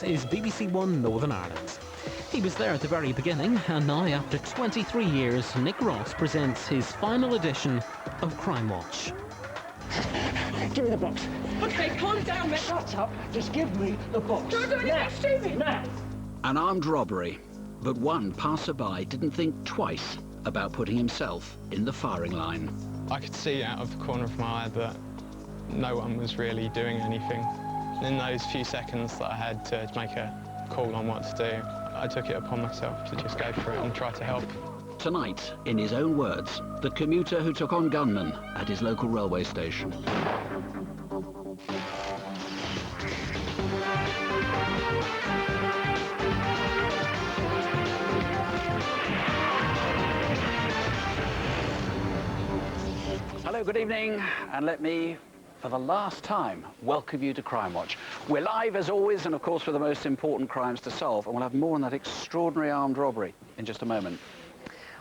is BBC One Northern Ireland. He was there at the very beginning, and now, after 23 years, Nick Ross presents his final edition of Crimewatch. Give me the box. Okay, calm down, mate. Shut up. Just give me the box. Don't do anything stupid. Now. An armed robbery, but one passerby didn't think twice about putting himself in the firing line. I could see out of the corner of my eye that no one was really doing anything. In those few seconds that I had to make a call on what to do, I took it upon myself to just go for it and try to help. Tonight, in his own words, the commuter who took on gunmen at his local railway station. Hello, good evening, and let me, for the last time, welcome you to Crimewatch. We're live as always, and of course for the most important crimes to solve, and we'll have more on that extraordinary armed robbery in just a moment.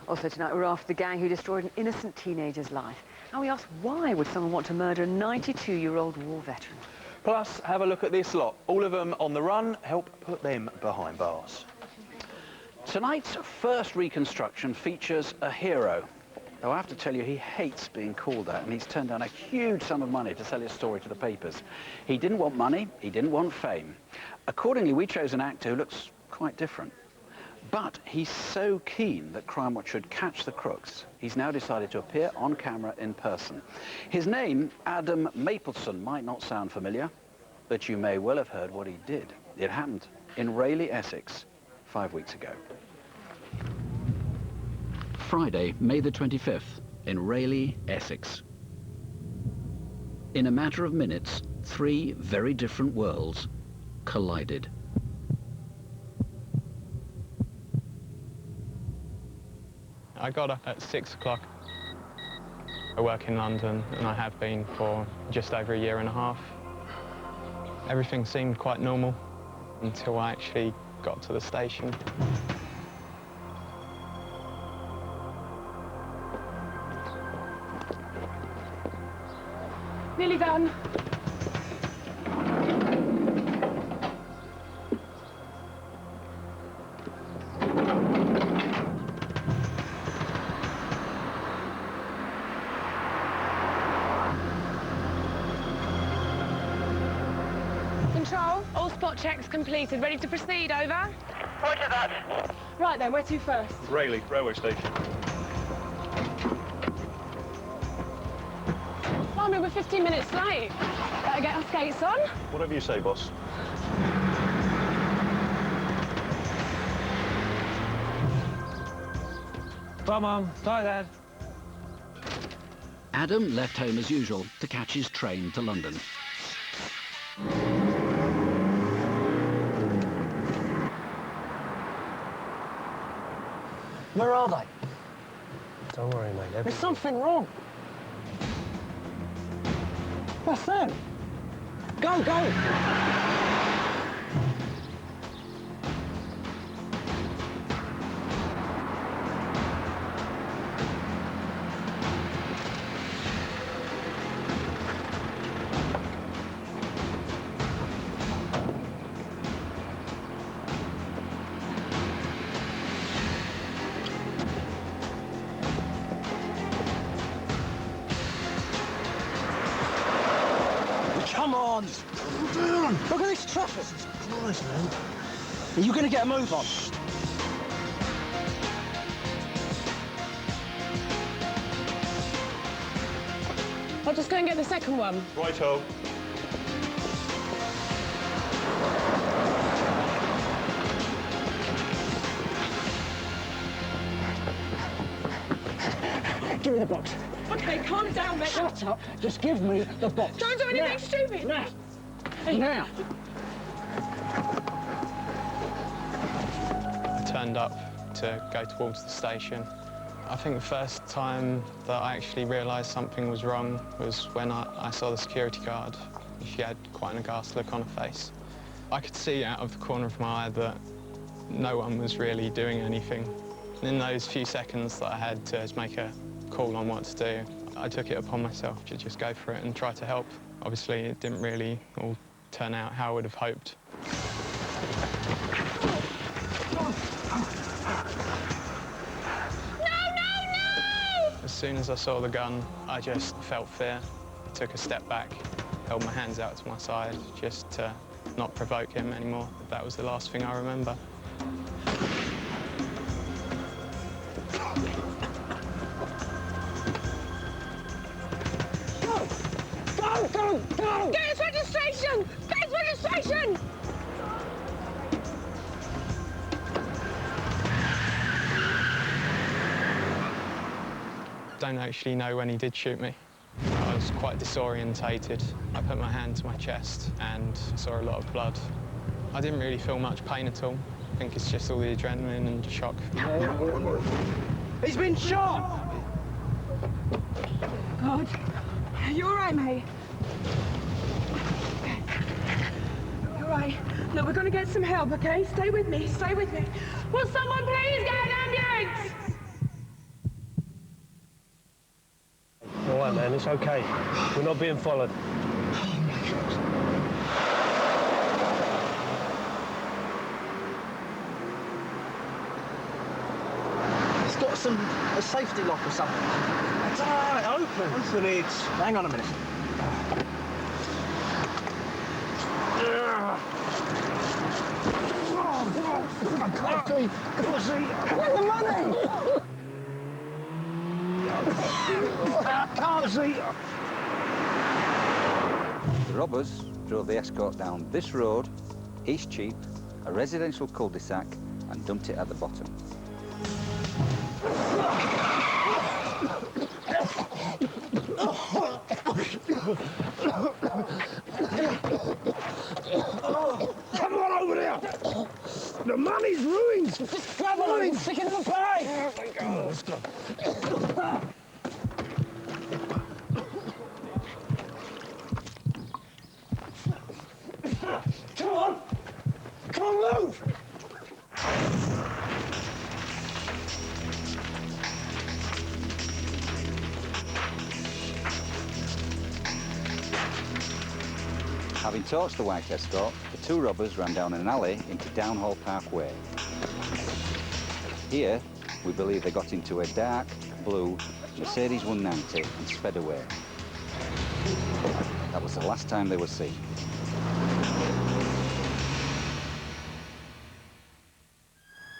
Also tonight we're after the gang who destroyed an innocent teenager's life. And we ask, why would someone want to murder a 92-year-old war veteran? Plus, have a look at this lot. All of them on the run. Help put them behind bars. Tonight's first reconstruction features a hero. Though I have to tell you, he hates being called that, and he's turned down a huge sum of money to sell his story to the papers. He didn't want money, he didn't want fame. Accordingly, we chose an actor who looks quite different. But he's so keen that Crimewatch should catch the crooks, he's now decided to appear on camera in person. His name, Adam Mapleson, might not sound familiar, but you may well have heard what he did. It happened in Rayleigh, Essex, 5 weeks ago. Friday, May the 25th, in Rayleigh, Essex. In a matter of minutes, three very different worlds collided. I got up at 6 o'clock. I work in London, and I have been for just over a year and a half. Everything seemed quite normal until I actually got to the station. Nearly done. Control, all spot checks completed. Ready to proceed, over? Roger that. Right then, where to first? Rayleigh, railway station. Blimey, we're 15 minutes late. Better get our skates on. Whatever you say, boss. Bye, Mum. Bye, Dad. Adam left home as usual to catch his train to London. Where are they? Don't worry, mate. There's something wrong. What's them? Go, go! Come on! Look at this traffic! Christ, man. Are you going to get a move on? I'll just go and get the second one. Righto. Give me the box. Okay, calm down, mate. Shut up. Just give me the box. Don't do anything stupid. Now. Now. I turned up to go towards the station. I think the first time that I actually realised something was wrong was when I saw the security guard. She had quite an aghast look on her face. I could see out of the corner of my eye that no one was really doing anything. And in those few seconds that I had to make a call on what to do, I took it upon myself to just go for it and try to help. Obviously, it didn't really all turn out how I would have hoped. As soon as I saw the gun, I just felt fear. I took a step back, held my hands out to my side, just to not provoke him anymore. That was the last thing I remember. Go! Get his registration! Get his registration! Don't actually know when he did shoot me. I was quite disorientated. I put my hand to my chest and saw a lot of blood. I didn't really feel much pain at all. I think it's just all the adrenaline and shock. He's been shot! God. You all right, mate? You all right? Look, we're going to get some help, OK? Stay with me. Stay with me. Will someone please get an ambulance? All right, man, it's okay. We're not being followed. It's got a safety lock or something. It's all right, open it. Hang on a minute. I can't see. Where's the money? I can't see. The robbers drove the escort down this road, East Cheap, a residential cul-de-sac, and dumped it at the bottom. Come on over there! The money's ruined! Just grab it and stick it in the bag. Let's go. Come on! Come on, move! Having torched the white escort, the two robbers ran down an alley into Downhall Park Way. Here, we believe they got into a dark blue Mercedes 190 and sped away. That was the last time they were seen.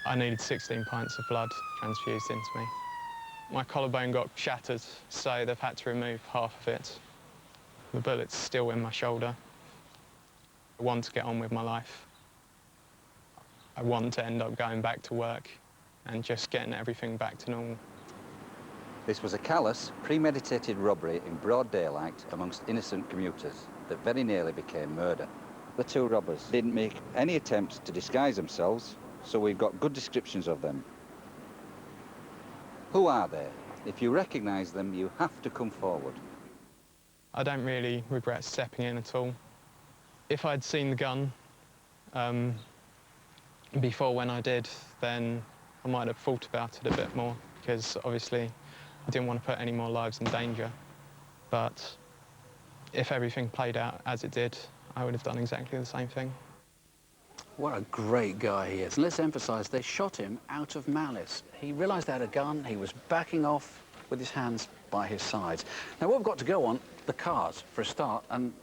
I needed 16 pints of blood transfused into me. My collarbone got shattered, so they've had to remove half of it. The bullet's still in my shoulder. I want to get on with my life. I want to end up going back to work and just getting everything back to normal. This was a callous, premeditated robbery in broad daylight amongst innocent commuters that very nearly became murder. The two robbers didn't make any attempts to disguise themselves, so we've got good descriptions of them. Who are they? If you recognise them, you have to come forward. I don't really regret stepping in at all. If I'd seen the gun before when I did, then I might have thought about it a bit more, because obviously I didn't want to put any more lives in danger. But if everything played out as it did, I would have done exactly the same thing. What a great guy he is. And let's emphasise, they shot him out of malice. He realised they had a gun, he was backing off with his hands by his sides. Now, what we've got to go on, the cars, for a start, and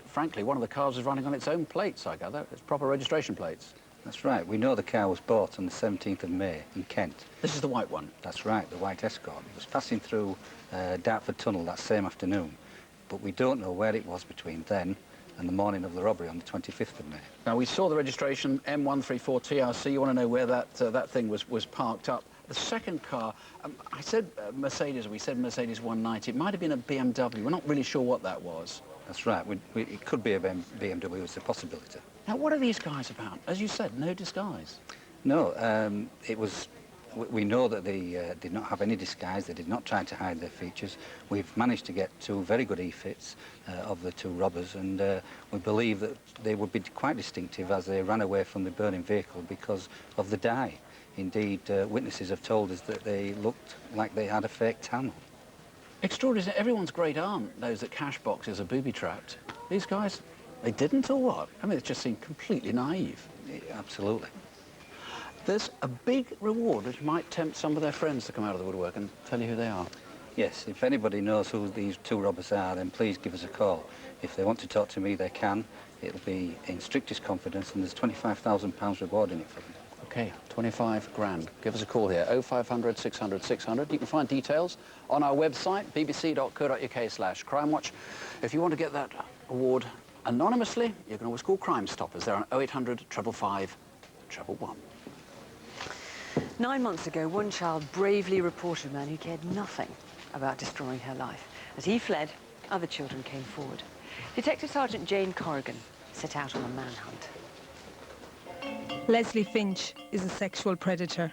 frankly, one of the cars is running on its own plates, I gather. It's proper registration plates. That's right. We know the car was bought on the 17th of May in Kent. This is the white one? That's right, the white Escort. It was passing through Dartford Tunnel that same afternoon, but we don't know where it was between then and the morning of the robbery on the 25th of May. Now, we saw the registration, M134TRC. You want to know where that thing was parked up. The second car, I said Mercedes, we said Mercedes 190. It might have been a BMW. We're not really sure what that was. That's right. It could be a BMW. It's a possibility. Now, what are these guys about? As you said, no disguise. No, it was... We know that they did not have any disguise. They did not try to hide their features. We've managed to get two very good e-fits of the two robbers, and we believe that they would be quite distinctive as they ran away from the burning vehicle because of the dye. Indeed, witnesses have told us that they looked like they had a fake tan. Extraordinary. Everyone's great aunt knows that cash boxes are booby-trapped. These guys, they didn't, or what? I mean, it just seemed completely naive. Absolutely. There's a big reward which might tempt some of their friends to come out of the woodwork and tell you who they are. Yes, if anybody knows who these two robbers are, then please give us a call. If they want to talk to me, they can. It'll be in strictest confidence, and there's £25,000 reward in it for them. OK, 25 grand. Give us a call here, 0500 600 600. You can find details on our website, bbc.co.uk/crimewatch. If you want to get that award anonymously, you can always call Crime Stoppers. They're on 0800 555 111. 9 months ago, one child bravely reported a man who cared nothing about destroying her life. As he fled, other children came forward. Detective Sergeant Jane Corrigan set out on a manhunt. Leslie Finch is a sexual predator,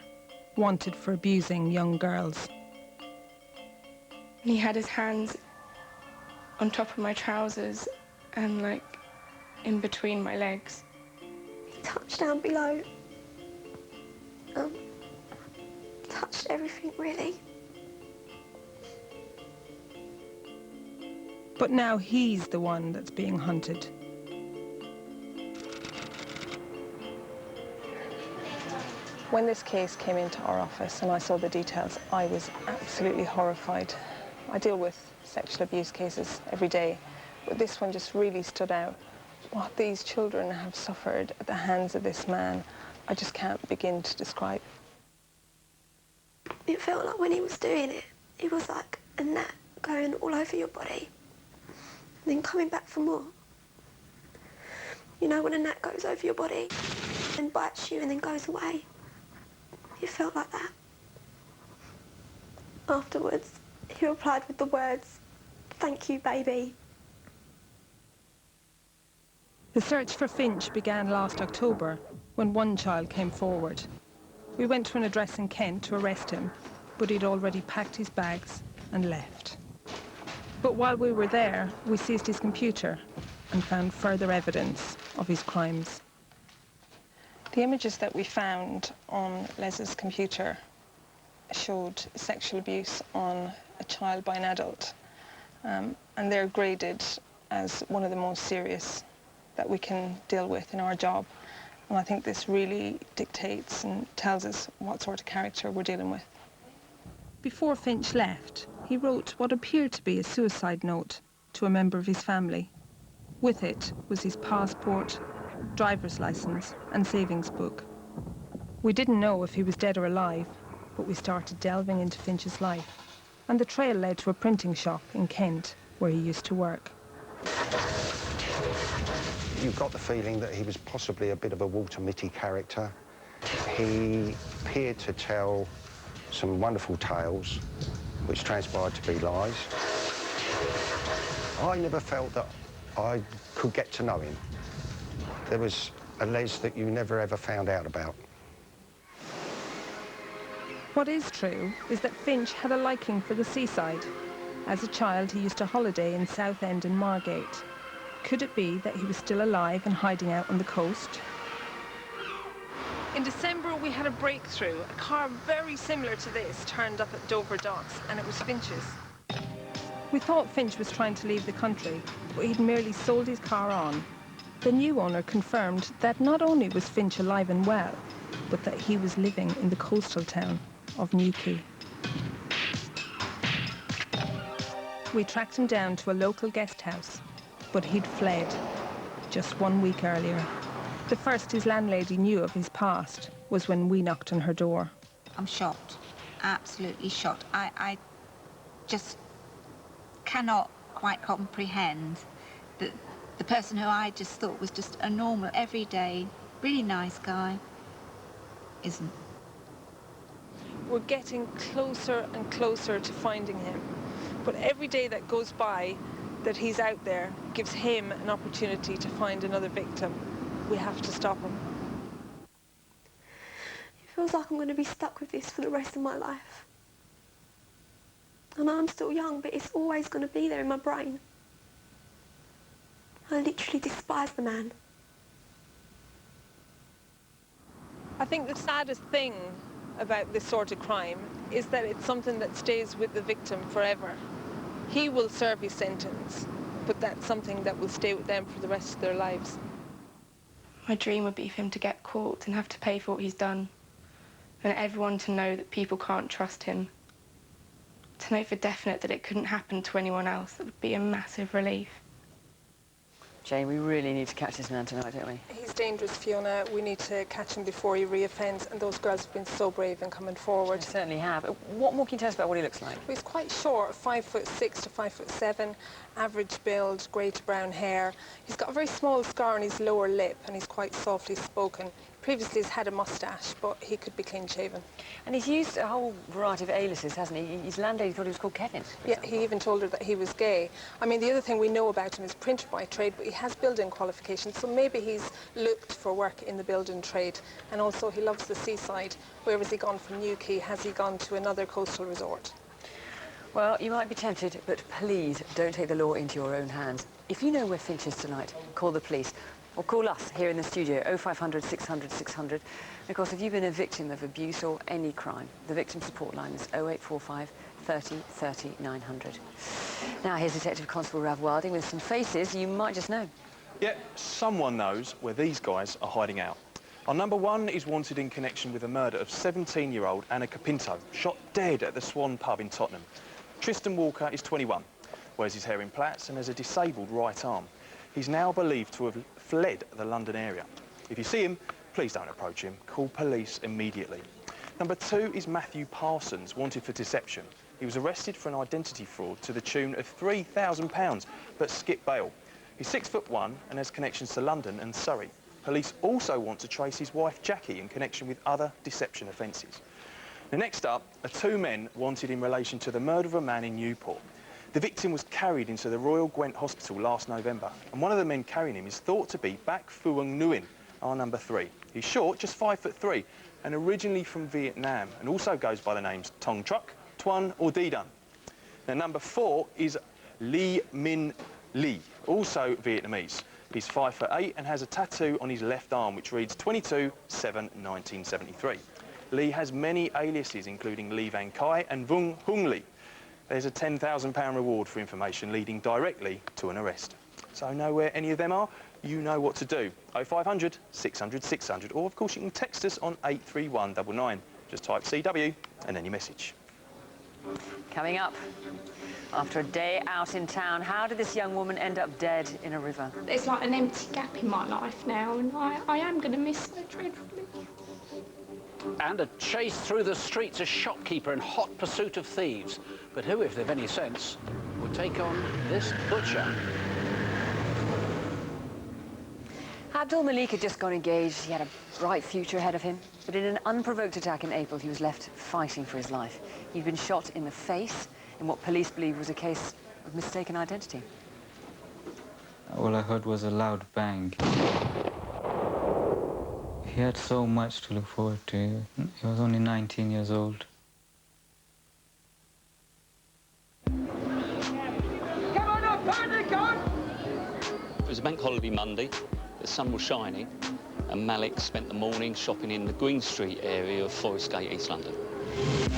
wanted for abusing young girls. He had his hands on top of my trousers and, like, in between my legs. He touched down below. Touched everything, really. But now he's the one that's being hunted. When this case came into our office and I saw the details, I was absolutely horrified. I deal with sexual abuse cases every day, but this one just really stood out. What these children have suffered at the hands of this man, I just can't begin to describe. It felt like when he was doing it, it was like a gnat going all over your body, and then coming back for more. You know, when a gnat goes over your body and bites you and then goes away. It felt like that. Afterwards, he replied with the words, "Thank you, baby." The search for Finch began last October when one child came forward. We went to an address in Kent to arrest him, but he'd already packed his bags and left. But while we were there, we seized his computer and found further evidence of his crimes. The images that we found on Les's computer showed sexual abuse on a child by an adult, and they're graded as one of the most serious that we can deal with in our job. And I think this really dictates and tells us what sort of character we're dealing with. Before Finch left, he wrote what appeared to be a suicide note to a member of his family. With it was his passport, driver's license and savings book. We didn't know if he was dead or alive, but we started delving into Finch's life, and the trail led to a printing shop in Kent where he used to work. You've got the feeling that he was possibly a bit of a Walter Mitty character. He appeared to tell some wonderful tales, which transpired to be lies. I never felt that I could get to know him. There was a Les that you never ever found out about. What is true is that Finch had a liking for the seaside. As a child, he used to holiday in Southend and Margate. Could it be that he was still alive and hiding out on the coast? In December, we had a breakthrough. A car very similar to this turned up at Dover Docks, and it was Finch's. We thought Finch was trying to leave the country, but he'd merely sold his car on. The new owner confirmed that not only was Finch alive and well, but that he was living in the coastal town of Newquay. We tracked him down to a local guest house, but he'd fled just 1 week earlier. The first his landlady knew of his past was when we knocked on her door. I'm shocked, absolutely shocked. I just cannot quite comprehend that the person who I just thought was just a normal, everyday, really nice guy isn't. We're getting closer and closer to finding him, but every day that goes by that he's out there gives him an opportunity to find another victim. We have to stop him. It feels like I'm going to be stuck with this for the rest of my life. I know I'm still young, but it's always going to be there in my brain. I literally despise the man. I think the saddest thing about this sort of crime is that it's something that stays with the victim forever. He will serve his sentence, but that's something that will stay with them for the rest of their lives. My dream would be for him to get caught and have to pay for what he's done. And everyone to know that people can't trust him. To know for definite that it couldn't happen to anyone else, that would be a massive relief. Jane, we really need to catch this man tonight, don't we? He's dangerous, Fiona. We need to catch him before he reoffends, and those girls have been so brave in coming forward. They certainly have. What more can you tell us about what he looks like? Well, he's quite short, 5'6" to 5'7", average build, grey to brown hair. He's got a very small scar on his lower lip, and he's quite softly spoken. Previously he's had a moustache, but he could be clean-shaven. And he's used a whole variety of aliases, hasn't he? His landlady thought he was called Kevin. Yeah, he even told her that he was gay. I mean, the other thing we know about him is printer by trade, but he has building qualifications, so maybe he's looked for work in the building trade. And also, he loves the seaside. Where has he gone from Newquay? Has he gone to another coastal resort? Well, you might be tempted, but please don't take the law into your own hands. If you know where Finch is tonight, call the police. Or call us here in the studio, 0500 600 600. And of course, if you've been a victim of abuse or any crime, the victim support line is 0845 30 30 900. Now, here's Detective Constable Rav Wilding with some faces you might just know. Yeah, someone knows where these guys are hiding out. Our number one is wanted in connection with the murder of 17-year-old Anna Capinto, shot dead at the Swan pub in Tottenham. Tristan Walker is 21, wears his hair in plaits and has a disabled right arm. He's now believed to have fled the London area. If you see him, please don't approach him. Call police immediately. Number two is Matthew Parsons, wanted for deception. He was arrested for an identity fraud to the tune of £3,000, but skipped bail. He's 6'1" and has connections to London and Surrey. Police also want to trace his wife Jackie in connection with other deception offences. Now, next up are two men wanted in relation to the murder of a man in Newport. The victim was carried into the Royal Gwent Hospital last November, and one of the men carrying him is thought to be Bak Phuong Nguyen, our number 3. He's short, just 5'3", and originally from Vietnam, and also goes by the names Tong Truc, Tuan or Didan. Now, number 4 is Lee Min Lee, also Vietnamese. He's 5'8" and has a tattoo on his left arm which reads 22/7/1973. Lee has many aliases, including Lee Van Kai and Vung Hung Lee. There's a £10,000 reward for information leading directly to an arrest. So know where any of them are, you know what to do. 0500 600 600, or of course you can text us on 83199. Just type CW and then your message. Coming up, after a day out in town, how did this young woman end up dead in a river? There's like an empty gap in my life now, and I am going to miss her dreadfully. And a chase through the streets, a shopkeeper in hot pursuit of thieves. But who, if they've any sense, would take on this butcher? Abdul Malik had just got engaged. He had a bright future ahead of him. But in an unprovoked attack in April, he was left fighting for his life. He'd been shot in the face in what police believe was a case of mistaken identity. All I heard was a loud bang. He had so much to look forward to. He was only 19 years old. Come on up, partner, come on! It was a bank holiday Monday. The sun was shining, and Malik spent the morning shopping in the Green Street area of Forest Gate, East London.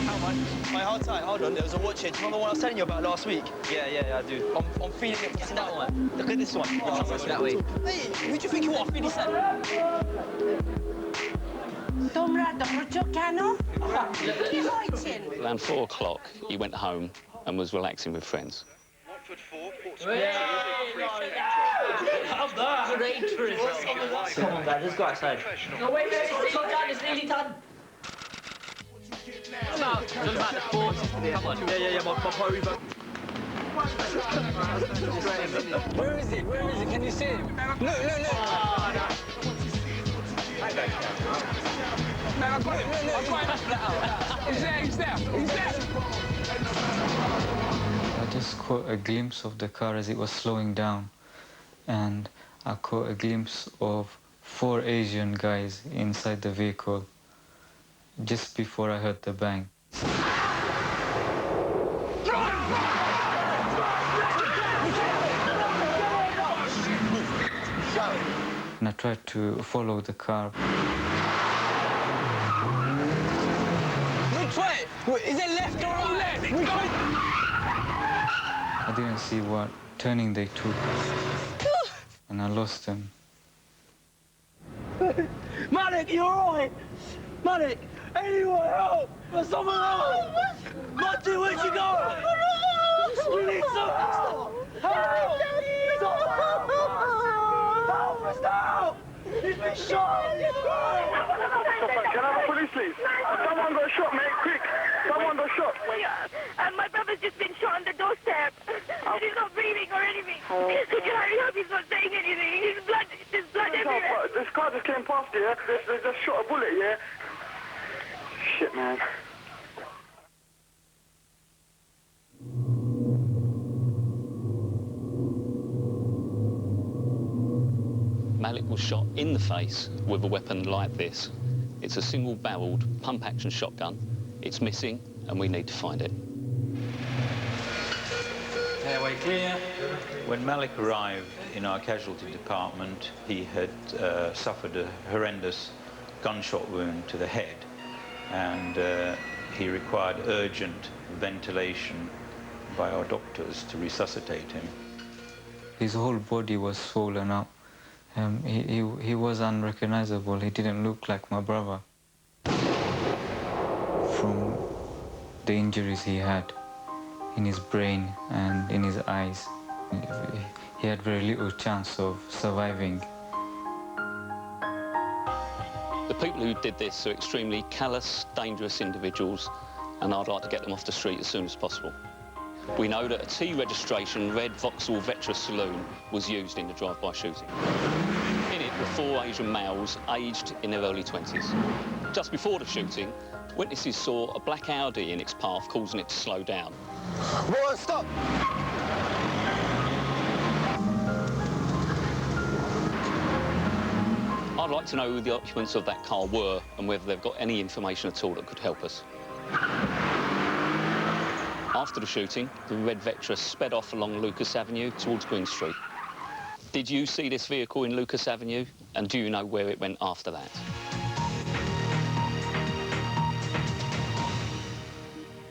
How much? Wait, hold tight, hold on. There was a watch here. Do you remember the one I was telling you about last week? Yeah, I do. I'm feeling it. It's that one. Look at this one. Oh, it's that way. Hey, who do you think you are? 50 Cent. Around 4 o'clock, he went home and was relaxing with friends. Come on, guys, let's go outside. No, wait, it's not done. It's nearly done. It's all about the force. Come on. Yeah, my priority vote. Where is he? Where is he? Can you see him? Look. Man, I've got him. He's there. I just caught a glimpse of the car as it was slowing down, and I caught a glimpse of 4 Asian guys inside the vehicle just before I heard the bang. And I tried to follow the car. Which way? Is it left or right? I didn't see what turning they took, and I lost them. Malik, you alright? Malik, anyone help? There's someone else! Monty, where'd you go? We need some help! Help! Someone help us! Help us now! He's been shot! Can I have a police leave? Someone got shot, mate, quick! Someone got shot! My brother's just been shot on the doorstep. And he's not breathing or anything. Can I hope he's not saying anything? There's blood everywhere. This car just came past here. They just shot a bullet, yeah? Shit, man. Malik was shot in the face with a weapon like this. It's a single-barreled pump-action shotgun. It's missing, and we need to find it. Airway clear. When Malik arrived in our casualty department, he had suffered a horrendous gunshot wound to the head, and he required urgent ventilation by our doctors to resuscitate him. His whole body was swollen up. He was unrecognizable. He didn't look like my brother. From the injuries he had in his brain and in his eyes, he had very little chance of surviving. The people who did this are extremely callous, dangerous individuals, and I'd like to get them off the street as soon as possible. We know that a T registration red Vauxhall Vetra saloon was used in the drive-by shooting. In it were 4 Asian males aged in their early 20s. Just before the shooting, witnesses saw a black Audi in its path, causing it to slow down. Whoa, stop! I'd like to know who the occupants of that car were and whether they've got any information at all that could help us. After the shooting, the red Vectra sped off along Lucas Avenue towards Green Street. Did you see this vehicle in Lucas Avenue, and do you know where it went after that?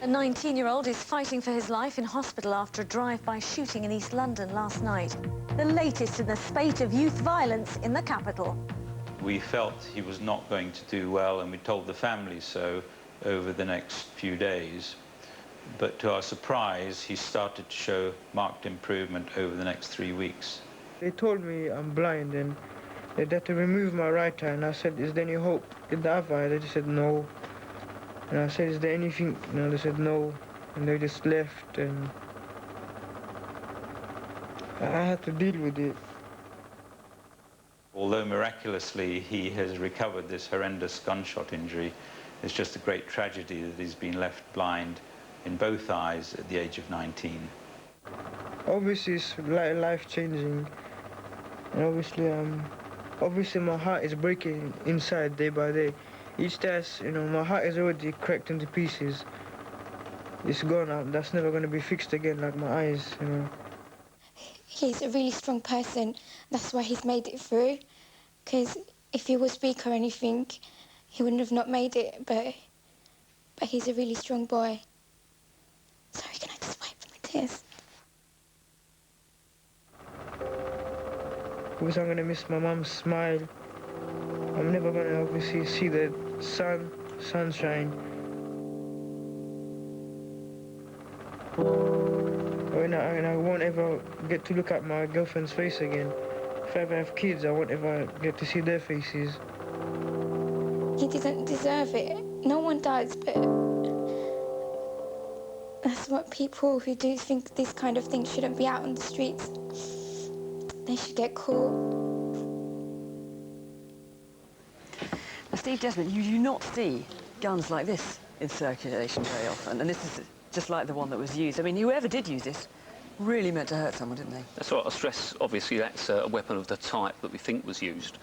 A 19-year-old is fighting for his life in hospital after a drive-by shooting in East London last night. The latest in the spate of youth violence in the capital. We felt he was not going to do well, and we told the family so over the next few days. But to our surprise, he started to show marked improvement over the next 3 weeks. They told me I'm blind and they had to remove my right eye, and I said, is there any hope in the other eye? They just said no. And I said, is there anything? No, they said no. And they just left, and I had to deal with it. Although miraculously he has recovered this horrendous gunshot injury, it's just a great tragedy that he's been left blind in both eyes at the age of 19. Obviously it's life-changing, and obviously my heart is breaking inside day by day. Each day, my heart is already cracked into pieces. It's gone. That's never going to be fixed again, like my eyes, He's a really strong person. That's why he's made it through. Because if he was weak or anything, he wouldn't have not made it. But he's a really strong boy. Sorry, can I just wipe my tears? Because I'm going to miss my mum's smile. I'm never going to obviously see the sunshine. And I won't ever get to look at my girlfriend's face again. If I ever have kids, I won't ever get to see their faces. He didn't deserve it. No one does, but that's what people who do think this kind of thing shouldn't be out on the streets. They should get caught. Now, Steve Desmond, you do not see guns like this in circulation very often, and this is just like the one that was used. I mean, whoever did use this really meant to hurt someone, didn't they? That's right. I stress, obviously, that's a weapon of the type that we think was used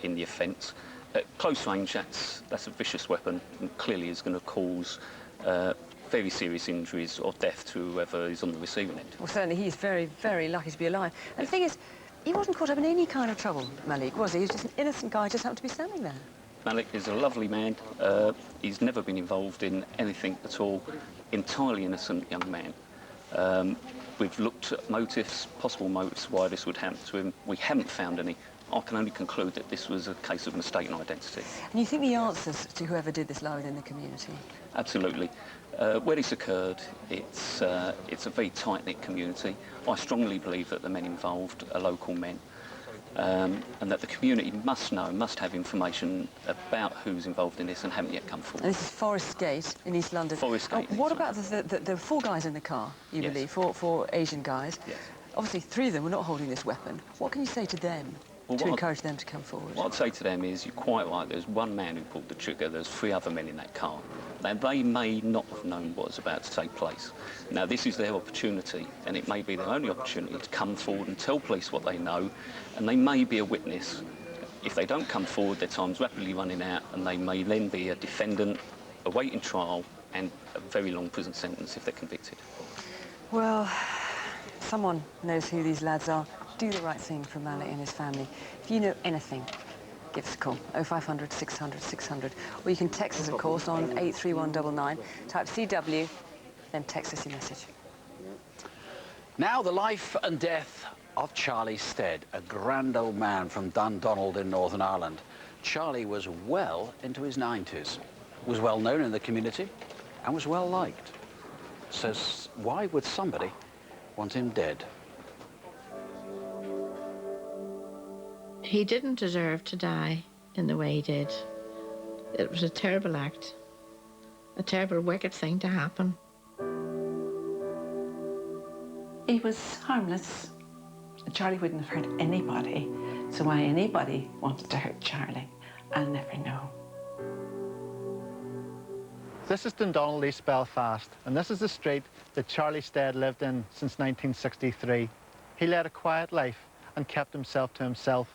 in the offence. At close range, that's a vicious weapon and clearly is going to cause very serious injuries or death to whoever is on the receiving end. Well, certainly he's very, very lucky to be alive. And the thing is, he wasn't caught up in any kind of trouble, Malik, was he? He was just an innocent guy, just happened to be standing there. Malik is a lovely man. He's never been involved in anything at all. Entirely innocent young man. We've looked at motives, possible motives why this would happen to him. We haven't found any. I can only conclude that this was a case of mistaken identity. And you think the answers to whoever did this lie within the community? Absolutely. Where this occurred, it's a very tight-knit community. I strongly believe that the men involved are local men, and that the community must know, must have information about who's involved in this and haven't yet come forward. And this is Forest Gate in East London. Forest Gate. What about the 4 guys in the car, you Yes. believe, four Asian guys? Yes. Obviously 3 of them were not holding this weapon. What can you say to them to encourage them to come forward? What I'd say to them is, you're quite right, there's one man who pulled the trigger, there's 3 other men in that car. Now, they may not have known what was about to take place. Now, this is their opportunity, and it may be their only opportunity to come forward and tell police what they know, and they may be a witness. If they don't come forward, their time's rapidly running out, and they may then be a defendant, awaiting trial, and a very long prison sentence if they're convicted. Well, someone knows who these lads are. Do the right thing for Malik and his family. If you know anything, give us a call, 0500 600 600. Or you can text us, of course, on 83199. Type CW, then text us your message. Now the life and death of Charlie Stead, a grand old man from Dundonald in Northern Ireland. Charlie was well into his 90s, was well known in the community, and was well liked. So why would somebody want him dead? He didn't deserve to die in the way he did. It was a terrible act, a terrible, wicked thing to happen. He was harmless. Charlie wouldn't have hurt anybody, so why anybody wanted to hurt Charlie, I'll never know. This is Dundonald, East Belfast, and this is the street that Charlie Stead lived in since 1963. He led a quiet life and kept himself to himself,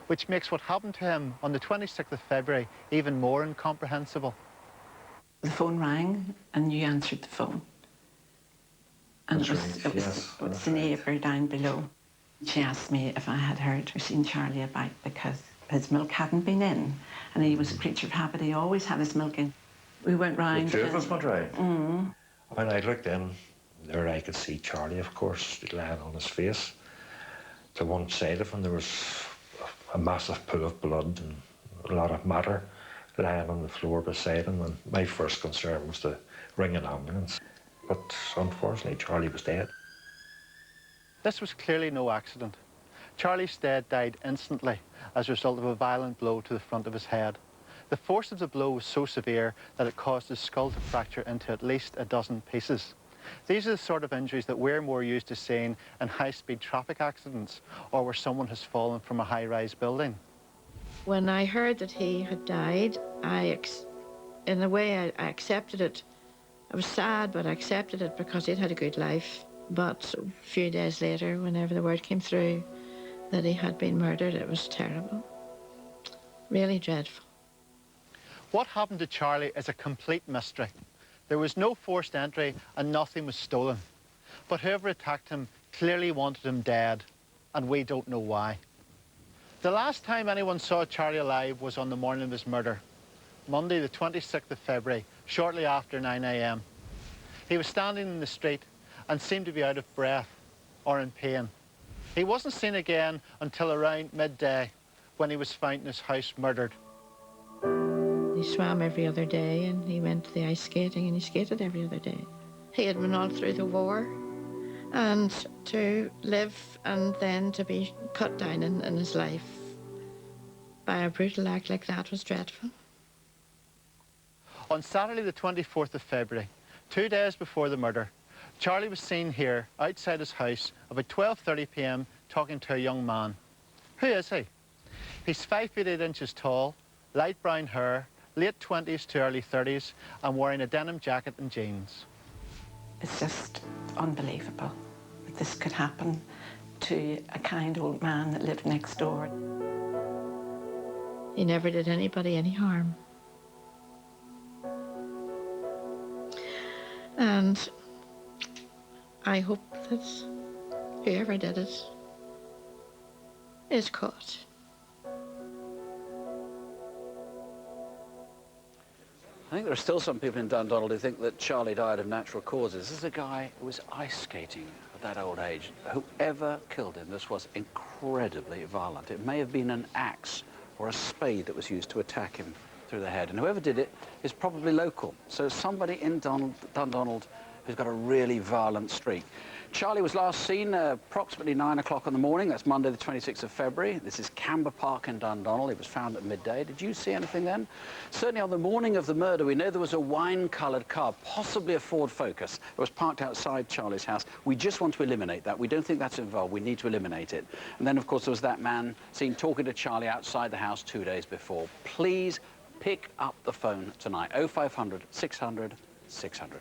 which makes what happened to him on the 26th of February even more incomprehensible. The phone rang and you answered the phone. And it was the neighbour down below. She asked me if I had heard or seen Charlie about because his milk hadn't been in. And he was a creature of habit, he always had his milk in. We went round. The 2 of us went round. When I looked in, there I could see Charlie, of course, lying on his face. To one side of him there was a massive pool of blood and a lot of matter lying on the floor beside him, and my first concern was to ring an ambulance. But unfortunately, Charlie was dead. This was clearly no accident. Charlie Stead died instantly as a result of a violent blow to the front of his head. The force of the blow was so severe that it caused his skull to fracture into at least a dozen pieces. These are the sort of injuries that we're more used to seeing in high-speed traffic accidents or where someone has fallen from a high-rise building. When I heard that he had died, in a way I accepted it. I was sad, but I accepted it because he'd had a good life. But a few days later, whenever the word came through that he had been murdered, it was terrible. Really dreadful. What happened to Charlie is a complete mystery. There was no forced entry and nothing was stolen. But whoever attacked him clearly wanted him dead, and we don't know why. The last time anyone saw Charlie alive was on the morning of his murder, Monday the 26th of February, shortly after 9 a.m. He was standing in the street and seemed to be out of breath or in pain. He wasn't seen again until around midday when he was found in his house murdered. He swam every other day and he went to the ice skating and he skated every other day. He had been all through the war, and to live and then to be cut down in his life by a brutal act like that was dreadful. On Saturday the 24th of February, 2 days before the murder, Charlie was seen here outside his house about 12:30 p.m. talking to a young man. Who is he? He's 5 feet 8 inches tall, light brown hair, late 20s to early 30s, and wearing a denim jacket and jeans. It's just unbelievable that this could happen to a kind old man that lived next door. He never did anybody any harm. And I hope that whoever did it is caught. I think there are still some people in Dundonald who think that Charlie died of natural causes. This is a guy who was ice skating at that old age, whoever killed him, this was incredibly violent. It may have been an axe or a spade that was used to attack him through the head. And whoever did it is probably local. So somebody in Dundonald who's got a really violent streak. Charlie was last seen approximately 9 o'clock in the morning. That's Monday, the 26th of February. This is Camber Park in Dundonald. He was found at midday. Did you see anything then? Certainly on the morning of the murder, we know there was a wine-coloured car, possibly a Ford Focus, that was parked outside Charlie's house. We just want to eliminate that. We don't think that's involved. We need to eliminate it. And then, of course, there was that man seen talking to Charlie outside the house 2 days before. Please pick up the phone tonight. 0500 600 600.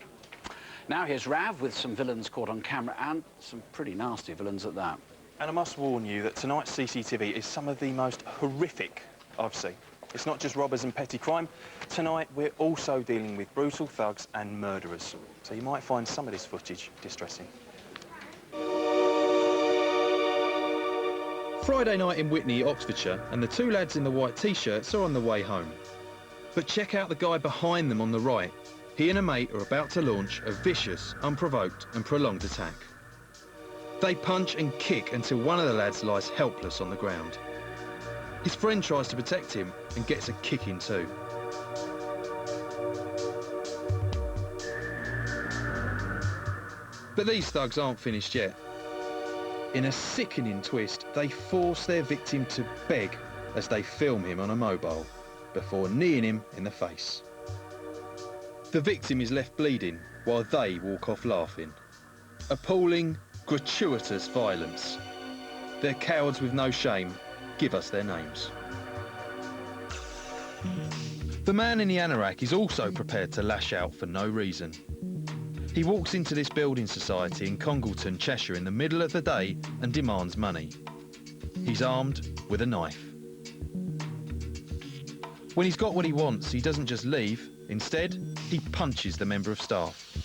Now here's Rav with some villains caught on camera, and some pretty nasty villains at that. And I must warn you that tonight's CCTV is some of the most horrific I've seen. It's not just robbers and petty crime. Tonight we're also dealing with brutal thugs and murderers. So you might find some of this footage distressing. Friday night in Witney, Oxfordshire, and the two lads in the white T-shirts are on the way home. But check out the guy behind them on the right. He and a mate are about to launch a vicious, unprovoked and prolonged attack. They punch and kick until one of the lads lies helpless on the ground. His friend tries to protect him and gets a kick in too. But these thugs aren't finished yet. In a sickening twist, they force their victim to beg as they film him on a mobile before kneeing him in the face. The victim is left bleeding while they walk off laughing. Appalling, gratuitous violence. They're cowards with no shame. Give us their names. The man in the anorak is also prepared to lash out for no reason. He walks into this building society in Congleton, Cheshire in the middle of the day and demands money. He's armed with a knife. When he's got what he wants, he doesn't just leave. Instead, he punches the member of staff,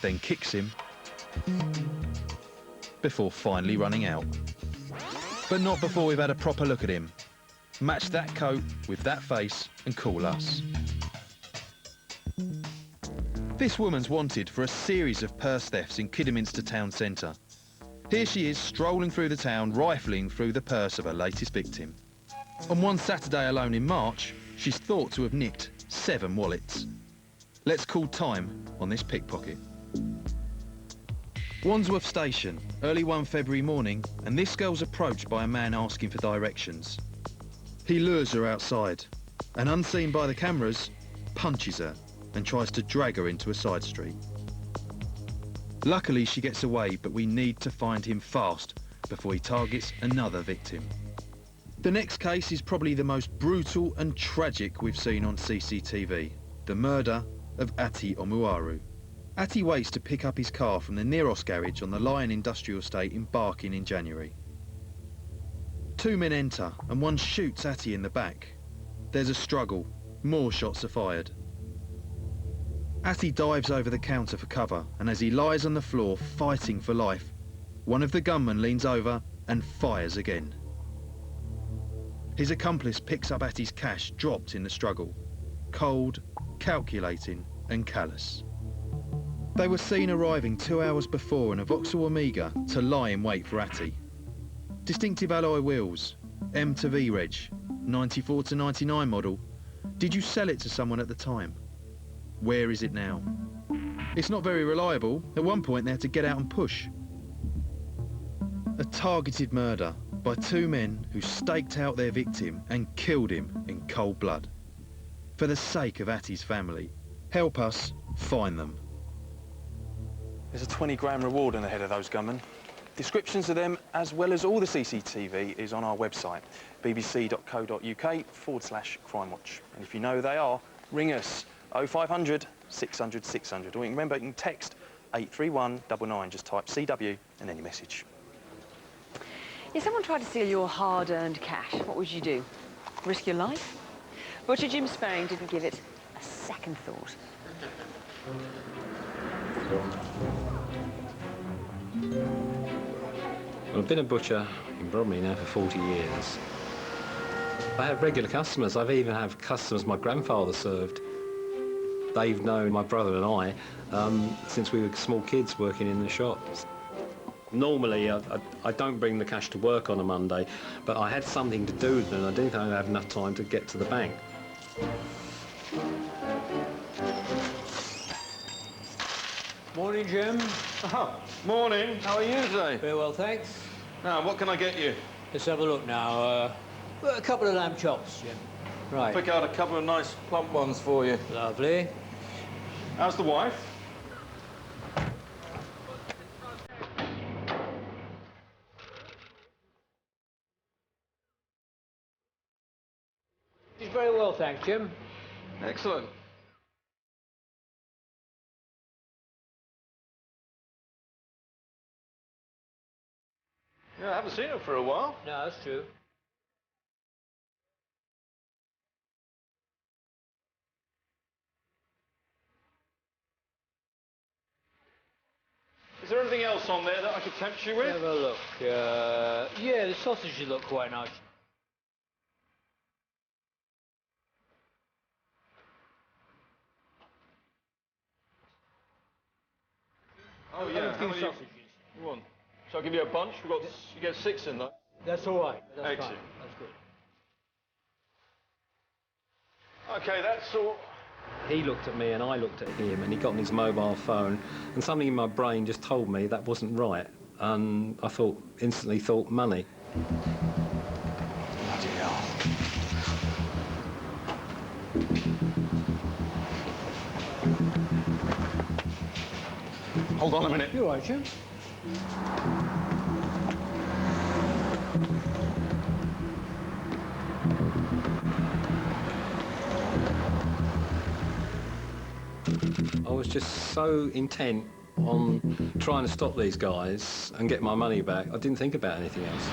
then kicks him, before finally running out. But not before we've had a proper look at him. Match that coat with that face and call us. This woman's wanted for a series of purse thefts in Kidderminster town centre. Here she is strolling through the town, rifling through the purse of her latest victim. On one Saturday alone in March, she's thought to have nicked 7 wallets. Let's call time on this pickpocket. Wandsworth Station, early one February morning, and this girl's approached by a man asking for directions. He lures her outside, and unseen by the cameras, punches her and tries to drag her into a side street. Luckily she gets away, but we need to find him fast before he targets another victim. The next case is probably the most brutal and tragic we've seen on CCTV, the murder of Ati Omuaru. Ati waits to pick up his car from the Neros garage on the Lion Industrial Estate in Barking in January. 2 men enter and one shoots Ati in the back. There's a struggle, more shots are fired. Ati dives over the counter for cover, and as he lies on the floor fighting for life, one of the gunmen leans over and fires again. His accomplice picks up Ati's cash dropped in the struggle. Cold, calculating and callous. They were seen arriving 2 hours before in a Vauxhall Omega to lie in wait for Ati. Distinctive alloy wheels, M to V reg, 94 to 99 model. Did you sell it to someone at the time? Where is it now? It's not very reliable. At one point they had to get out and push. A targeted murder by 2 men who staked out their victim and killed him in cold blood. For the sake of Ati's family, help us find them. There's a 20 grand reward on the head of those gunmen. Descriptions of them, as well as all the CCTV, is on our website, bbc.co.uk/Crimewatch. And if you know who they are, ring us, 0500 600 600. Or you can remember, you can text 83199, just type CW and then your message. If someone tried to steal your hard-earned cash, what would you do? Risk your life? Butcher Jim Sperring didn't give it a second thought. Well, I've been a butcher in Bromley now for 40 years. I have regular customers. I've even had customers my grandfather served. They've known my brother and I since we were small kids working in the shops. Normally, I don't bring the cash to work on a Monday, but I had something to do and I didn't think I'd have enough time to get to the bank. Morning, Jim. Oh, morning. How are you today? Very well, thanks. Now, what can I get you? Let's have a look now. A couple of lamb chops, Jim. Right. Pick out a couple of nice plump ones for you. Lovely. How's the wife? She's very well, thanks, Jim. Excellent. Yeah, I haven't seen her for a while. No, that's true. Is there anything else on there that I could tempt you with? Have a look. Yeah, the sausages look quite nice. Oh, yeah. How many sausages. You want? Shall I give you a bunch? You get 6 in that. That's all right. That's Excellent. fine. That's good. Okay, that's all. He looked at me and I looked at him and he got on his mobile phone and something in my brain just told me that wasn't right. And I instantly thought money. Bloody hell. Hold on a minute. You all right, Jim? I was just so intent on trying to stop these guys and get my money back, I didn't think about anything else.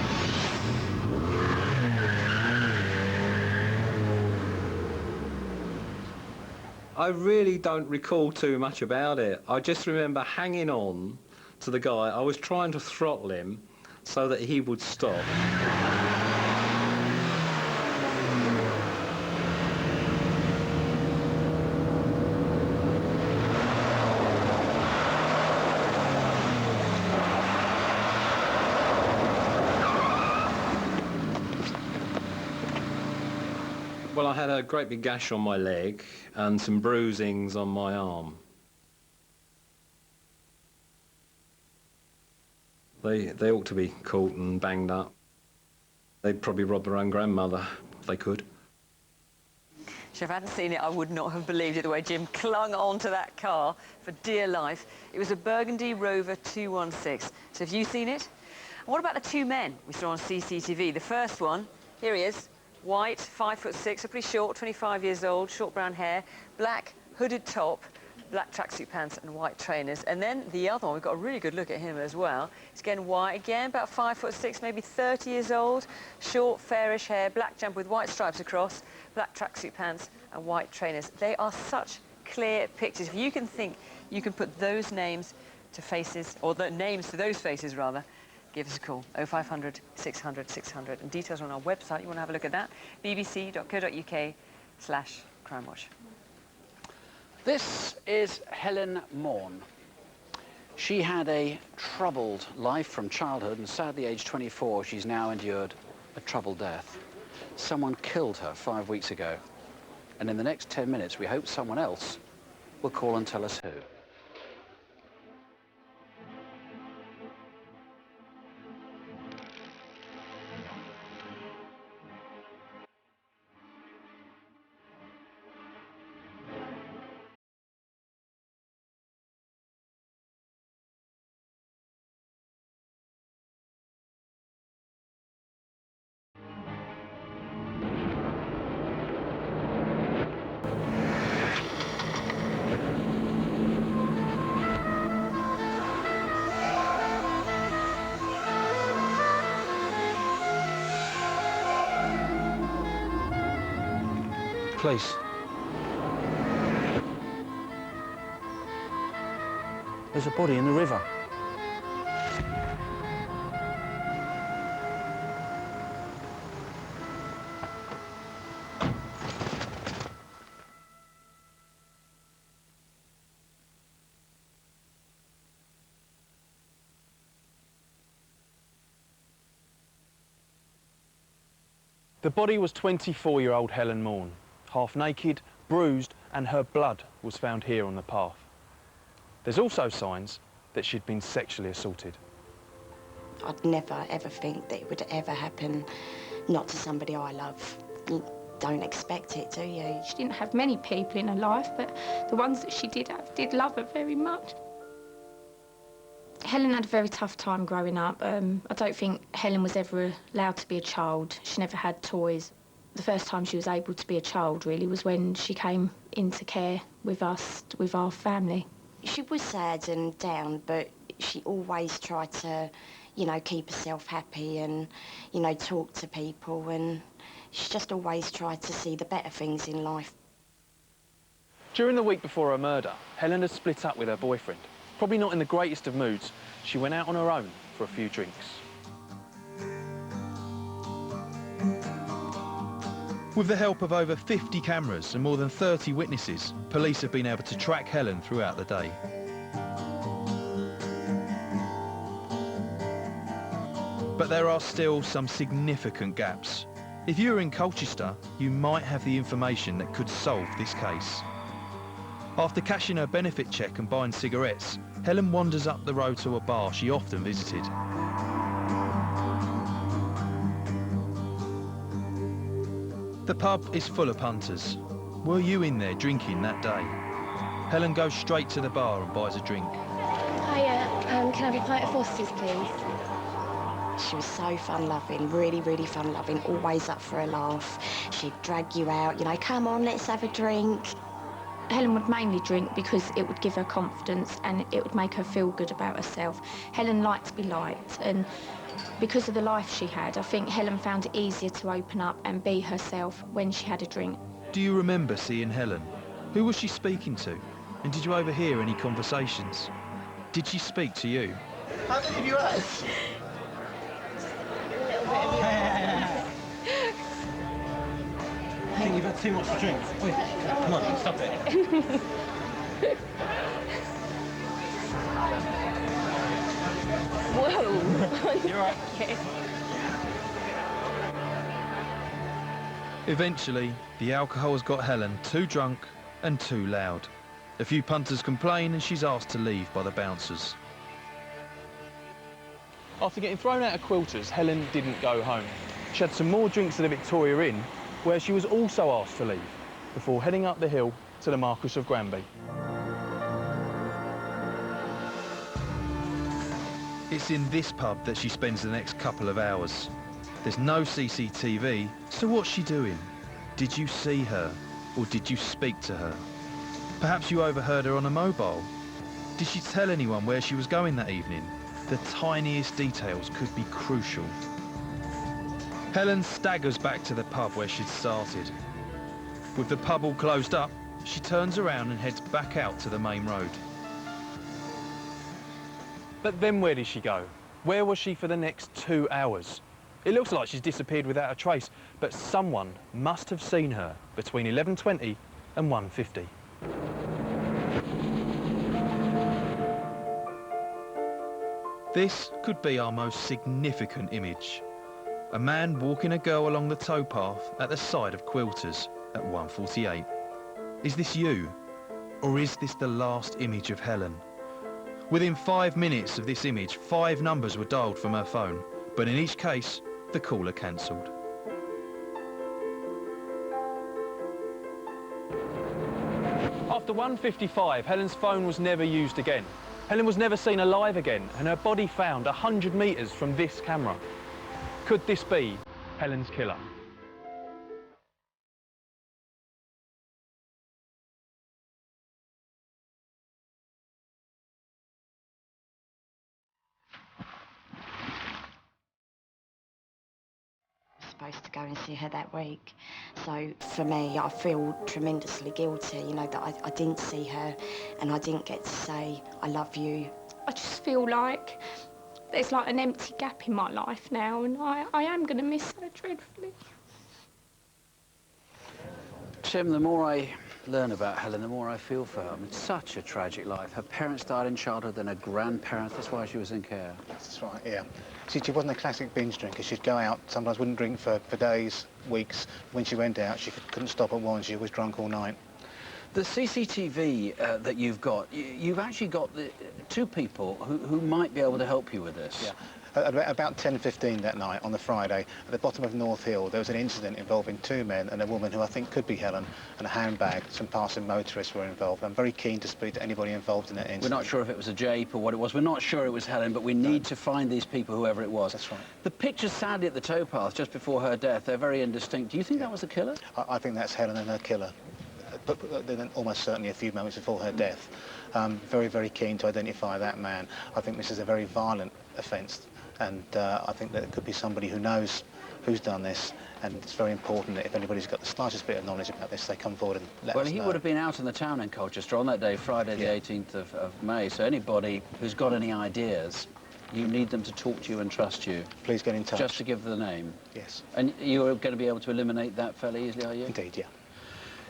I really don't recall too much about it. I just remember hanging on to the guy. I was trying to throttle him so that he would stop. Well, I had a great big gash on my leg and some bruisings on my arm. They ought to be caught and banged up. They'd probably rob their own grandmother if they could. If I hadn't seen it, I would not have believed it, the way Jim clung onto that car for dear life. It was a Burgundy Rover 216. So have you seen it? And what about the two men we saw on CCTV? The first one, here he is, white, 5'6", so pretty short, 25 years old, short brown hair, black hooded top, black tracksuit pants and white trainers. And then the other one, we've got a really good look at him as well. He's again white, again about 5'6", maybe 30 years old, short, fairish hair, black jumper with white stripes across, black tracksuit pants and white trainers. They are such clear pictures. If you can think you can put those names to faces, or the names to those faces rather, give us a call, 0500 600 600. And details are on our website. You want to have a look at that, bbc.co.uk/Crimewatch. This is Helen Morn. She had a troubled life from childhood, and sadly, aged 24, she's now endured a troubled death. Someone killed her 5 weeks ago. And in the next 10 minutes, we hope someone else will call and tell us who. Police. There's a body in the river. The body was 24-year-old Helen Morn, half naked, bruised, and her blood was found here on the path. There's also signs that she'd been sexually assaulted. I'd never ever think that it would ever happen, not to somebody I love. You don't expect it, do you? She didn't have many people in her life, but the ones that she did have did love her very much. Helen had a very tough time growing up. I don't think Helen was ever allowed to be a child. She never had toys. The first time she was able to be a child, really, was when she came into care with us, with our family. She was sad and down, but she always tried to, you know, keep herself happy and, you know, talk to people, and she just always tried to see the better things in life. During the week before her murder, Helen had split up with her boyfriend. Probably not in the greatest of moods, she went out on her own for a few drinks. With the help of over 50 cameras and more than 30 witnesses, police have been able to track Helen throughout the day. But there are still some significant gaps. If you were in Colchester, you might have the information that could solve this case. After cashing her benefit cheque and buying cigarettes, Helen wanders up the road to a bar she often visited. The pub is full of punters. Were you in there drinking that day? Helen goes straight to the bar and buys a drink. Hiya, can I have a pint of Foster's, please? She was so fun-loving, really, really fun-loving, always up for a laugh. She'd drag you out, you know, come on, let's have a drink. Helen would mainly drink because it would give her confidence and it would make her feel good about herself. Helen liked to be liked, and because of the life she had, I think Helen found it easier to open up and be herself when she had a drink. Do you remember seeing Helen? Who was she speaking to? And did you overhear any conversations? Did she speak to you? How many have you had? I think you've had too much to drink. Wait, come on, stop it. Whoa! You're right. Okay. Eventually, the alcohol has got Helen too drunk and too loud. A few punters complain and she's asked to leave by the bouncers. After getting thrown out of Quilters, Helen didn't go home. She had some more drinks at the Victoria Inn, where she was also asked to leave, before heading up the hill to the Marquis of Granby. It's in this pub that she spends the next couple of hours. There's no CCTV, so what's she doing? Did you see her, or did you speak to her? Perhaps you overheard her on a mobile. Did she tell anyone where she was going that evening? The tiniest details could be crucial. Helen staggers back to the pub where she'd started. With the pub all closed up, she turns around and heads back out to the main road. But then where did she go? Where was she for the next 2 hours? It looks like she's disappeared without a trace, but someone must have seen her between 11:20 and 1:50. This could be our most significant image. A man walking a girl along the towpath at the side of Quilters at 1:48. Is this you? Or is this the last image of Helen? Within 5 minutes of this image, 5 numbers were dialed from her phone, but in each case, the caller cancelled. After 1:55, Helen's phone was never used again. Helen was never seen alive again, and her body found 100 metres from this camera. Could this be Helen's killer? Supposed to go and see her that week. So for me, I feel tremendously guilty, you know, that I didn't see her and I didn't get to say, I love you. I just feel like there's like an empty gap in my life now, and I am going to miss her dreadfully. Tim, the more I learn about Helen, the more I feel for her. I mean, such a tragic life. Her parents died in childhood, then her grandparents. That's why she was in care. That's right, yeah. She wasn't a classic binge drinker. She'd go out, sometimes wouldn't drink for days, weeks. When she went out, she couldn't stop at one. She was drunk all night. The CCTV that you've got, you've actually got two people who might be able to help you with this. Yeah. About 10:15 that night on the Friday, at the bottom of North Hill, there was an incident involving two men and a woman who I think could be Helen, and a handbag. Some passing motorists were involved. I'm very keen to speak to anybody involved in that incident. We're not sure if it was a jape or what it was. We're not sure it was Helen, but we need to find these people, whoever it was. That's right. The pictures, sadly, at the towpath just before her death, they're very indistinct. Do you think that was the killer? I think that's Helen and her killer. But then almost certainly a few moments before her death. Very, very keen to identify that man. I think this is a very violent offence, and I think that it could be somebody who knows who's done this, and it's very important that if anybody's got the slightest bit of knowledge about this, they come forward and let us know. Well, he would have been out in the town in Colchester on that day, Friday the 18th of May, so anybody who's got any ideas, you need them to talk to you and trust you. Please get in touch. Just to give the name? Yes. And you're going to be able to eliminate that fairly easily, are you? Indeed, yeah.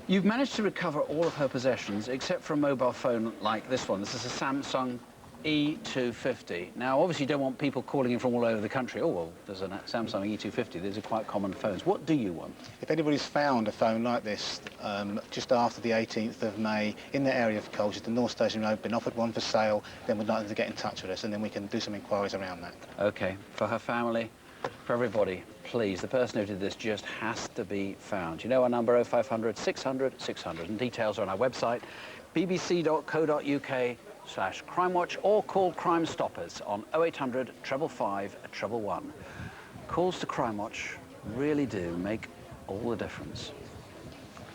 You've managed to recover all of her possessions, except for a mobile phone like this one. This is a Samsung E250. Now, obviously, you don't want people calling in from all over the country. Oh, well, there's a Samsung E250. These are quite common phones. What do you want? If anybody's found a phone like this just after the 18th of May in the area of Colchester, North Station Road, been offered one for sale, then we'd like them to get in touch with us, and then we can do some inquiries around that. OK. For her family, for everybody, please, the person who did this just has to be found. You know our number, 0500 600 600, and details are on our website, bbc.co.uk/Crimewatch, or call Crime Stoppers on 0800 555 111. Calls to Crimewatch really do make all the difference.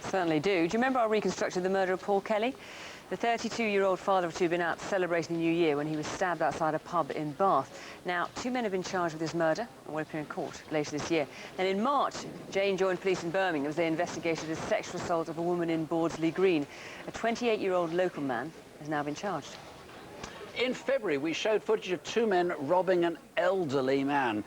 Certainly do. Do you remember our reconstruction of the murder of Paul Kelly? The 32-year-old father of two had been out celebrating the New Year when he was stabbed outside a pub in Bath. Now, two men have been charged with this murder and will appear in court later this year. And in March, Jane joined police in Birmingham as they investigated the sexual assault of a woman in Bordsley Green. A 28-year-old local man has now been charged. In February, we showed footage of two men robbing an elderly man.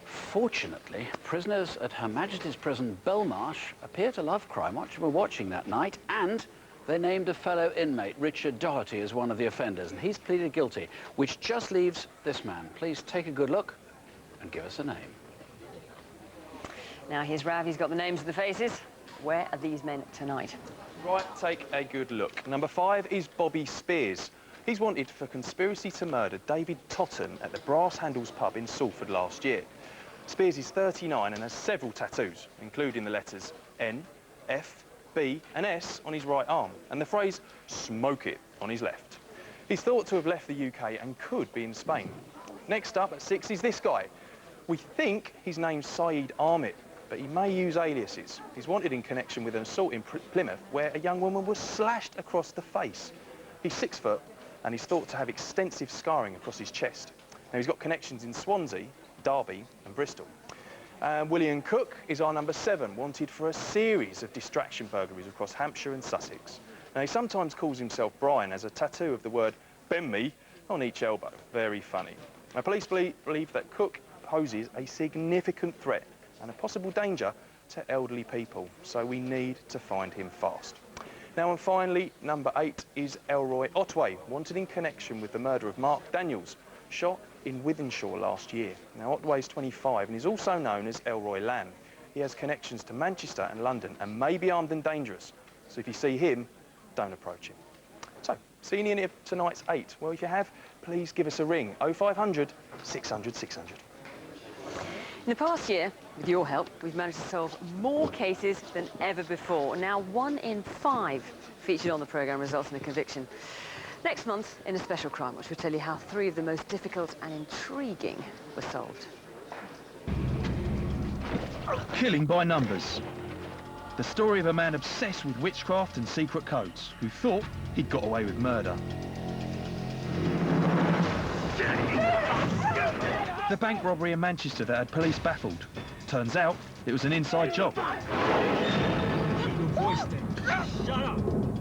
Fortunately, prisoners at Her Majesty's Prison, Belmarsh, appear to love Crimewatch. We're watching that night, and they named a fellow inmate, Richard Doherty, as one of the offenders, and he's pleaded guilty, which just leaves this man. Please take a good look and give us a name. Now, here's Rav. He's got the names of the faces. Where are these men tonight? Right, take a good look. Number 5 is Bobby Spears. He's wanted for conspiracy to murder David Totten at the Brass Handles pub in Salford last year. Spears is 39 and has several tattoos, including the letters N, F, B and S on his right arm, and the phrase "smoke it" on his left. He's thought to have left the UK and could be in Spain. Next up at 6 is this guy. We think his name's Saeed Ahmed, but he may use aliases. He's wanted in connection with an assault in Plymouth where a young woman was slashed across the face. He's 6 foot and he's thought to have extensive scarring across his chest. Now, he's got connections in Swansea, Derby and Bristol. William Cook is our number 7, wanted for a series of distraction burglaries across Hampshire and Sussex. Now, he sometimes calls himself Brian, has a tattoo of the word "bend me" on each elbow. Very funny. Now, police believe that Cook poses a significant threat and a possible danger to elderly people, so we need to find him fast. Now, and finally, number 8 is Elroy Otway, wanted in connection with the murder of Mark Daniels, shot in Wythenshawe last year. Now, Otway's 25 and is also known as Elroy Lamb. He has connections to Manchester and London and may be armed and dangerous. So if you see him, don't approach him. So, seen any of tonight's 8? Well, if you have, please give us a ring. 0500 600 600. In the past year, with your help, we've managed to solve more cases than ever before. Now, 1 in 5 featured on the programme results in a conviction. Next month, in a special Crime Watch, we'll tell you how 3 of the most difficult and intriguing were solved. Killing by numbers. The story of a man obsessed with witchcraft and secret codes, who thought he'd got away with murder. The bank robbery in Manchester that had police baffled. Turns out, it was an inside job.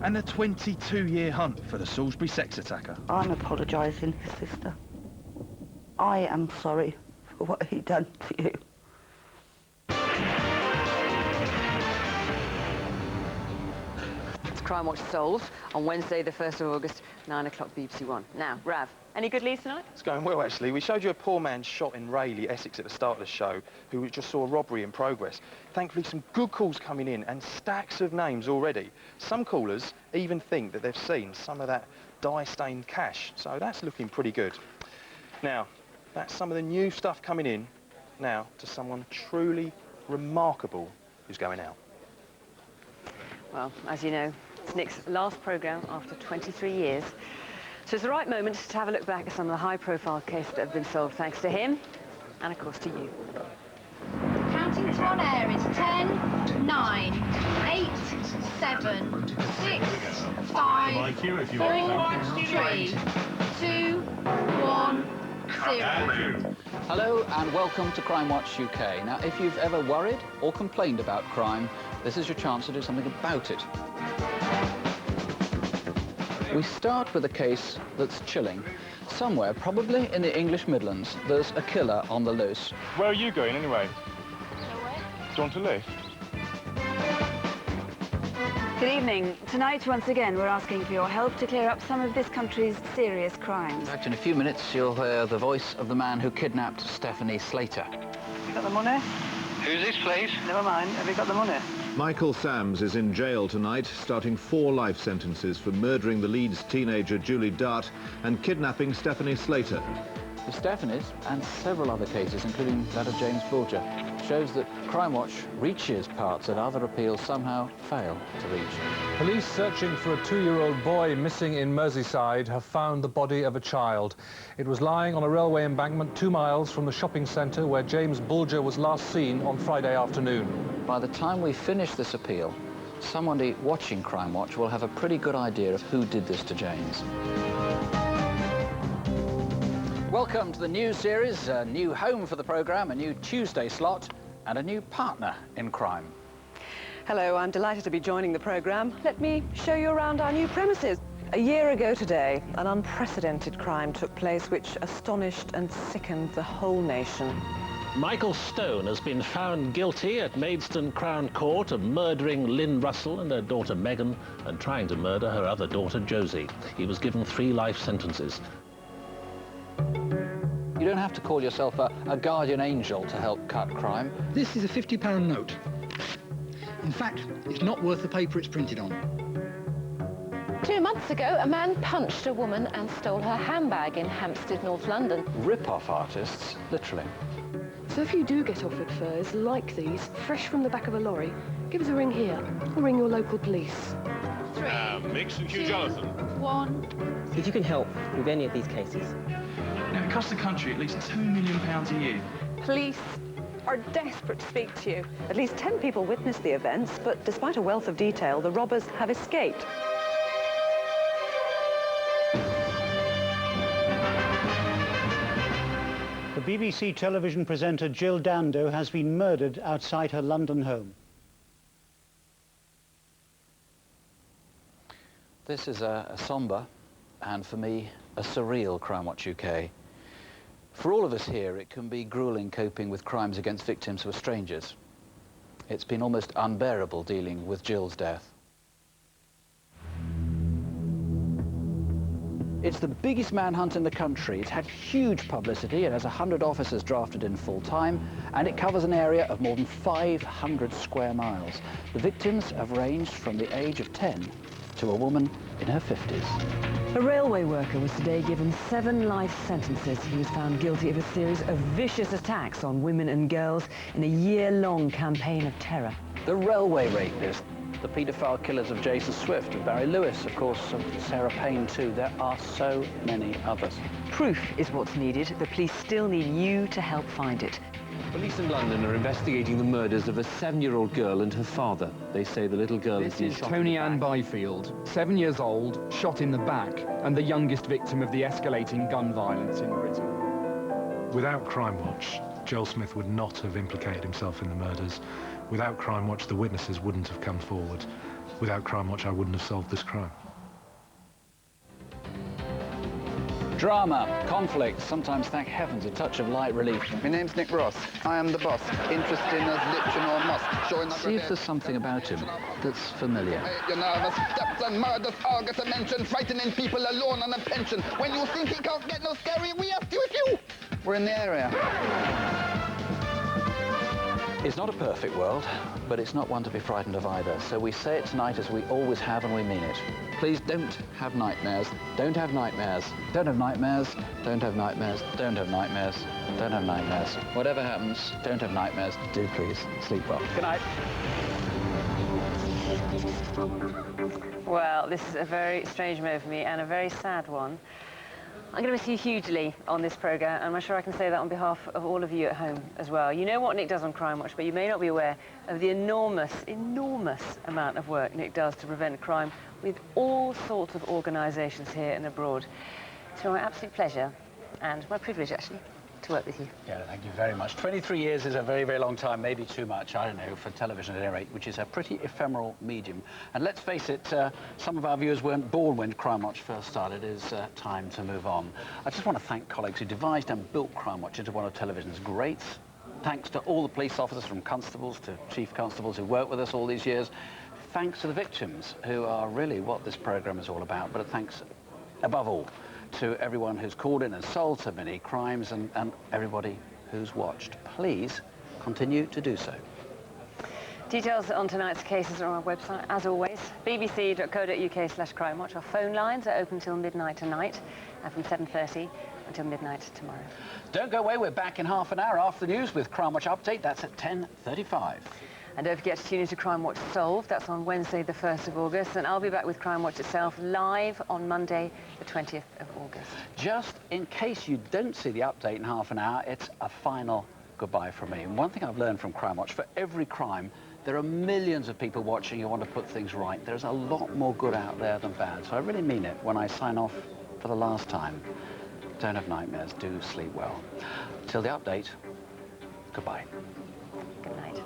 And the 22-year hunt for the Salisbury sex attacker. I'm apologising, sister. I am sorry for what he done to you. Crimewatch Souls on Wednesday, the 1st of August, 9 o'clock BBC One. Now, Rav, any good leads tonight? It's going well, actually. We showed you a poor man shot in Rayleigh, Essex, at the start of the show, who just saw a robbery in progress. Thankfully, some good calls coming in and stacks of names already. Some callers even think that they've seen some of that dye-stained cash, so that's looking pretty good. Now, that's some of the new stuff coming in. Now, to someone truly remarkable who's going out. Well, as you know, it's Nick's last programme after 23 years. So it's the right moment to have a look back at some of the high-profile cases that have been solved thanks to him, and of course to you. Counting to on air is 10, 9, 8, 7, 6, 5, 4, 3, 2, 1, 0. Hello and welcome to Crimewatch UK. Now, if you've ever worried or complained about crime, this is your chance to do something about it. We start with a case that's chilling. Somewhere, probably in the English Midlands, there's a killer on the loose. Where are you going anyway? Do you want a lift? Good evening. Tonight, once again, we're asking for your help to clear up some of this country's serious crimes. In fact, in a few minutes, you'll hear the voice of the man who kidnapped Stephanie Slater. You got the money? Who's this, please? Never mind. Have you got the money? Michael Sams is in jail tonight, starting 4 life sentences for murdering the Leeds teenager Julie Dart and kidnapping Stephanie Slater. The Stephanies and several other cases, including that of James Bulger, shows that Crimewatch reaches parts that other appeals somehow fail to reach. Police searching for a 2-year-old boy missing in Merseyside have found the body of a child. It was lying on a railway embankment 2 miles from the shopping centre where James Bulger was last seen on Friday afternoon. By the time we finish this appeal, somebody watching Crimewatch will have a pretty good idea of who did this to James. Welcome to the new series, a new home for the programme, a new Tuesday slot, and a new partner in crime. Hello, I'm delighted to be joining the programme. Let me show you around our new premises. A year ago today, an unprecedented crime took place which astonished and sickened the whole nation. Michael Stone has been found guilty at Maidstone Crown Court of murdering Lynn Russell and her daughter Megan and trying to murder her other daughter Josie. He was given 3 life sentences. You don't have to call yourself a guardian angel to help cut crime. This is a £50 note. In fact, it's not worth the paper it's printed on. 2 months ago, a man punched a woman and stole her handbag in Hampstead, North London. Rip-off artists, literally. So if you do get offered furs like these, fresh from the back of a lorry, give us a ring here, or ring your local police. 3, Mix and 2, Jonathan. 1. If you can help with any of these cases. Now, it costs the country at least £2 million a year. Police are desperate to speak to you. At least 10 people witnessed the events, but despite a wealth of detail, the robbers have escaped. The BBC television presenter Jill Dando has been murdered outside her London home. This is a sombre, and for me, a surreal Crimewatch UK. For all of us here, it can be gruelling coping with crimes against victims who are strangers. It's been almost unbearable dealing with Jill's death. It's the biggest manhunt in the country. It's had huge publicity. It has 100 officers drafted in full time, and it covers an area of more than 500 square miles. The victims have ranged from the age of 10 to a woman in her 50s. A railway worker was today given 7 life sentences. He was found guilty of a series of vicious attacks on women and girls in a year-long campaign of terror. The railway rapist, the paedophile killers of Jason Swift and Barry Lewis, of course, of Sarah Payne too. There are so many others. Proof is what's needed. The police still need you to help find it. Police in London are investigating the murders of a 7-year-old girl and her father. They say the little girl has been shot. Tony Ann Byfield, 7 years old, shot in the back, and the youngest victim of the escalating gun violence in Britain. Without Crimewatch, Joel Smith would not have implicated himself in the murders. Without Crimewatch, the witnesses wouldn't have come forward. Without Crimewatch, I wouldn't have solved this crime. Drama, conflict, sometimes, thank heavens, a touch of light relief. My name's Nick Ross. I am the boss. Interest in us, Lipton or Moss. Showing See if there's something about him that's familiar. You're nervous. Thefts and murders all get a mention. Frightening people alone on a pension. When you think he can't get no scary, we have to with you. We're in the area. It's not a perfect world, but it's not one to be frightened of either. So we say it tonight as we always have, and we mean it. Please don't have nightmares. Don't have nightmares. Don't have nightmares. Don't have nightmares. Don't have nightmares. Don't have nightmares. Whatever happens, don't have nightmares. Do please sleep well. Good night. Well, this is a very strange moment for me and a very sad one. I'm going to miss you hugely on this programme, and I'm sure I can say that on behalf of all of you at home as well. You know what Nick does on Crimewatch, but you may not be aware of the enormous, enormous amount of work Nick does to prevent crime with all sorts of organisations here and abroad. It's been my absolute pleasure, and my privilege, actually, to work with you. Yeah, thank you very much. 23 years is a very, very long time, maybe too much, I don't know, for television at any rate, which is a pretty ephemeral medium. And let's face it, some of our viewers weren't born when Crimewatch first started. It is time to move on. I just want to thank colleagues who devised and built Crimewatch into one of television's greats. Thanks to all the police officers, from constables to chief constables, who worked with us all these years. Thanks to the victims, who are really what this programme is all about. But thanks, above all, to everyone who's called in and solved so many crimes, and everybody who's watched. Please continue to do so. Details on tonight's cases are on our website, as always, bbc.co.uk/crimewatch. Our phone lines are open till midnight tonight, and from 7:30 until midnight tomorrow. Don't go away, we're back in half an hour after the news with Crimewatch Update. That's at 10:35. And don't forget to tune into Crimewatch Solved. That's on Wednesday, the 1st of August. And I'll be back with Crimewatch itself live on Monday, the 20th of August. Just in case you don't see the update in half an hour, it's a final goodbye from me. And one thing I've learned from Crimewatch, for every crime, there are millions of people watching who want to put things right. There's a lot more good out there than bad. So I really mean it when I sign off for the last time. Don't have nightmares. Do sleep well. Till the update, goodbye. Good night.